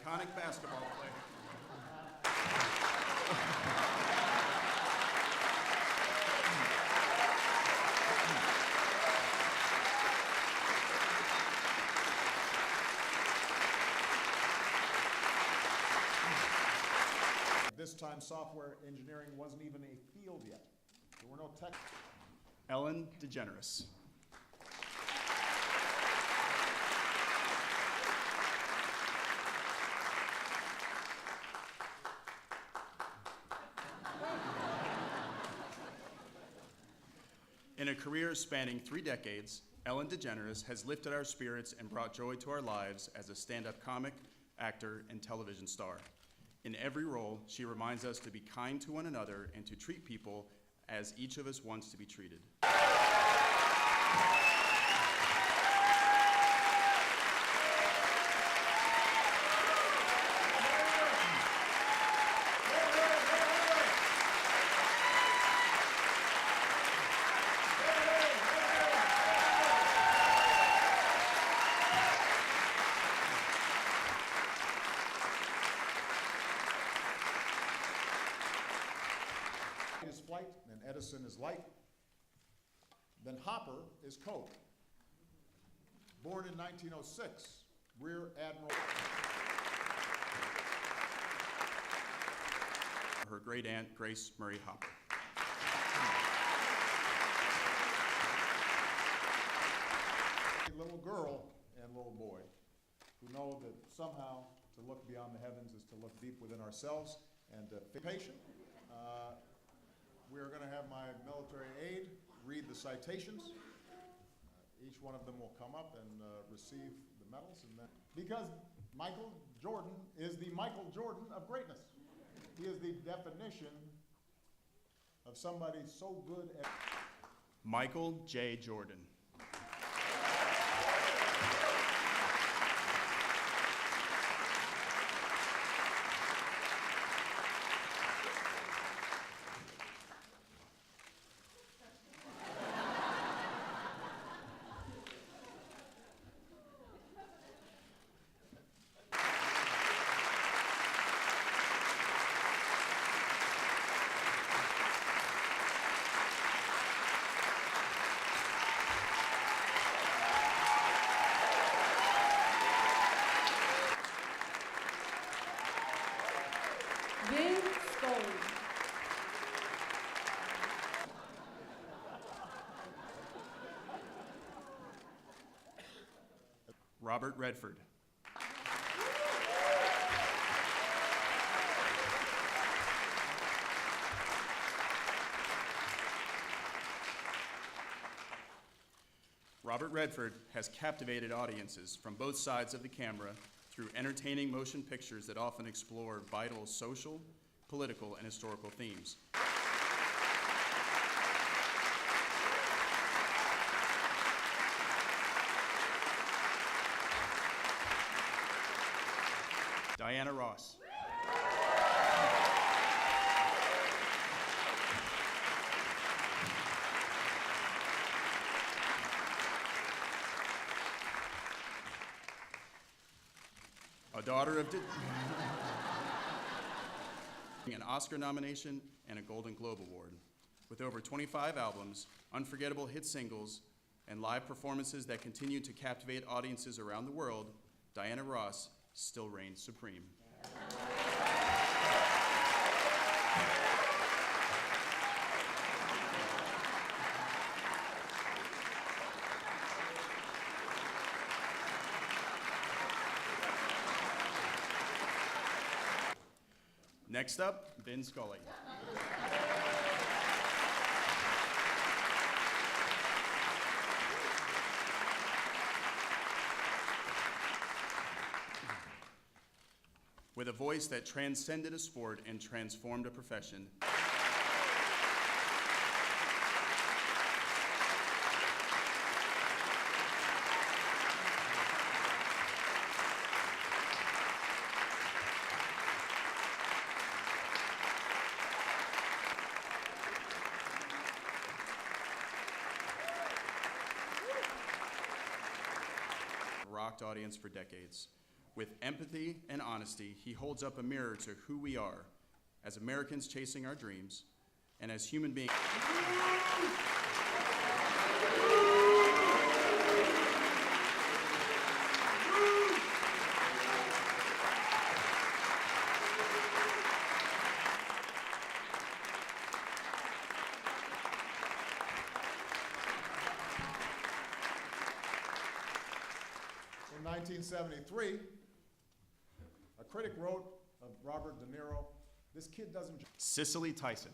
iconic basketball player. This time, software engineering wasn't even a field yet. There were no tech. Ellen DeGeneres. In a career spanning 3 decades, Ellen DeGeneres has lifted our spirits and brought joy to our lives as a stand-up comic, actor, and television star. In every role, she reminds us to be kind to one another and to treat people as each of us wants to be treated. Is flight, then Edison is light, then Hopper is code. Born in 1906, Rear Admiral. Her great aunt, Grace Murray Hopper. A little girl and little boy who know that somehow to look beyond the heavens is to look deep within ourselves and to be patient. We are going to have my military aide read the citations. Each one of them will come up and receive the medals. And then, because Michael Jordan is the Michael Jordan of greatness. He is the definition of somebody so good at... Michael J. Jordan. Vin Scully. Robert Redford. Robert Redford has captivated audiences from both sides of the camera through entertaining motion pictures that often explore vital social, political, and historical themes. Diana Ross. A daughter of an Oscar nomination and a Golden Globe Award. With over 25 albums, unforgettable hit singles, and live performances that continue to captivate audiences around the world, Diana Ross still reigns supreme. Next up, Vin Scully. With a voice that transcended a sport and transformed a profession, rocked audience for decades. With empathy and honesty, he holds up a mirror to who we are as Americans chasing our dreams and as human beings. In 1973, a critic wrote of Robert De Niro, "This kid doesn't..." Cicely Tyson.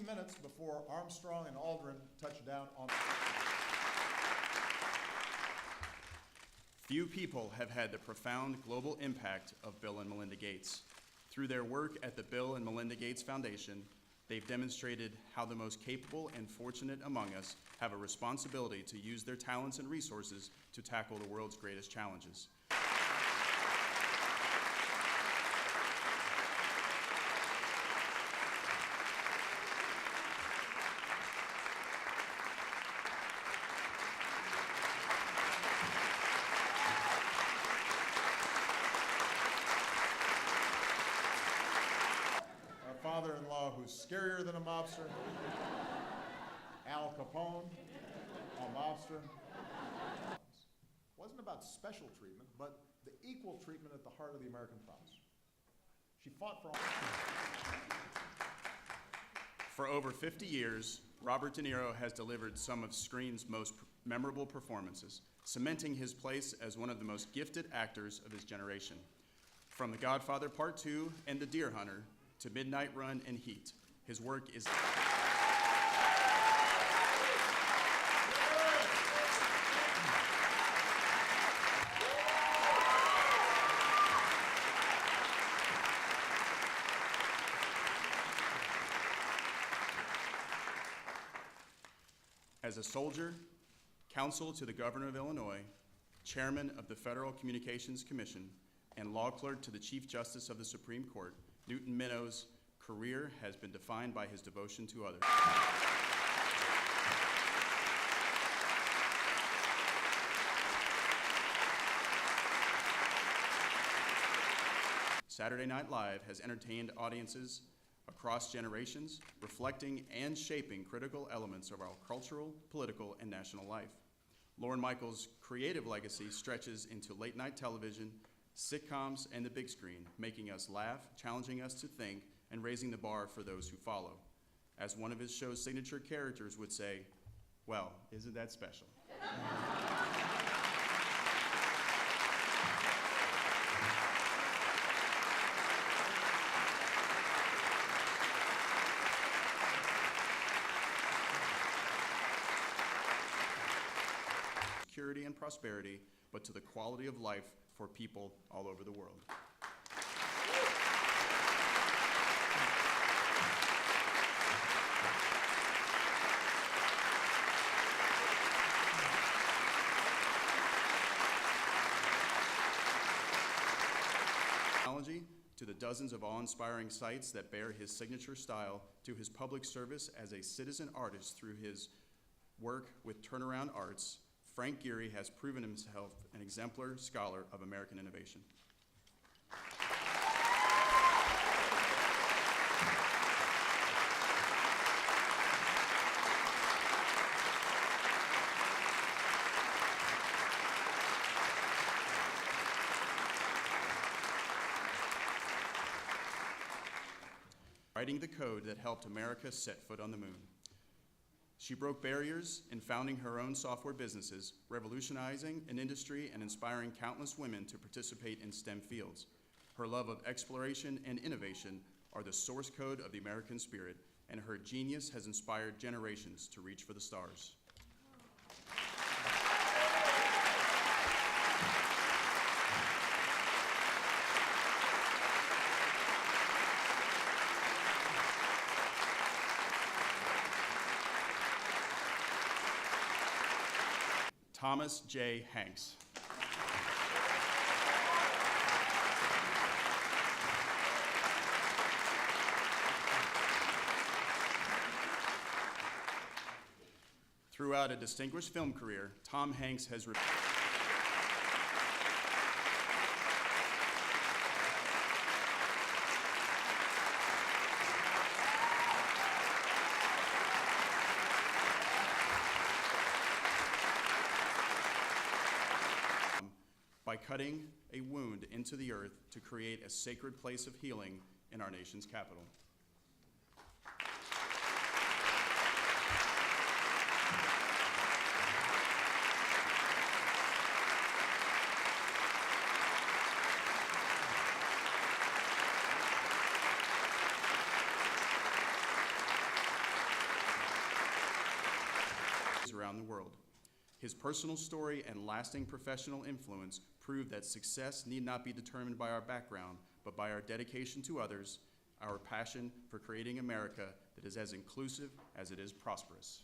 Minutes before Armstrong and Aldrin touched down on... Few people have had the profound global impact of Bill and Melinda Gates. Through their work at the Bill and Melinda Gates Foundation, they've demonstrated how the most capable and fortunate among us have a responsibility to use their talents and resources to tackle the world's greatest challenges. Father-in-law who's scarier than a mobster, Al Capone, a mobster. Wasn't about special treatment, but the equal treatment at the heart of the American promise. She fought for all. For over 50 years, Robert De Niro has delivered some of screen's most memorable performances, cementing his place as one of the most gifted actors of his generation. From The Godfather Part 2 and The Deer Hunter, to Midnight Run and Heat, his work is... As a soldier, counsel to the Governor of Illinois, chairman of the Federal Communications Commission, and law clerk to the Chief Justice of the Supreme Court, Newton Minnow's career has been defined by his devotion to others. Saturday Night Live has entertained audiences across generations, reflecting and shaping critical elements of our cultural, political, and national life. Lorne Michaels' creative legacy stretches into late-night television, sitcoms, and the big screen, making us laugh, challenging us to think, and raising the bar for those who follow. As one of his show's signature characters would say, well, isn't that special? Security and prosperity, but to the quality of life for people all over the world. To the dozens of awe-inspiring sights that bear his signature style, to his public service as a citizen artist through his work with Turnaround Arts, Frank Gehry has proven himself an exemplar scholar of American innovation. Writing the code that helped America set foot on the moon. She broke barriers in founding her own software businesses, revolutionizing an industry and inspiring countless women to participate in STEM fields. Her love of exploration and innovation are the source code of the American spirit, and her genius has inspired generations to reach for the stars. Thomas J. Hanks. Throughout a distinguished film career, Tom Hanks has by cutting a wound into the earth to create a sacred place of healing in our nation's capital. Around the world. His personal story and lasting professional influence prove that success need not be determined by our background, but by our dedication to others, our passion for creating America that is as inclusive as it is prosperous.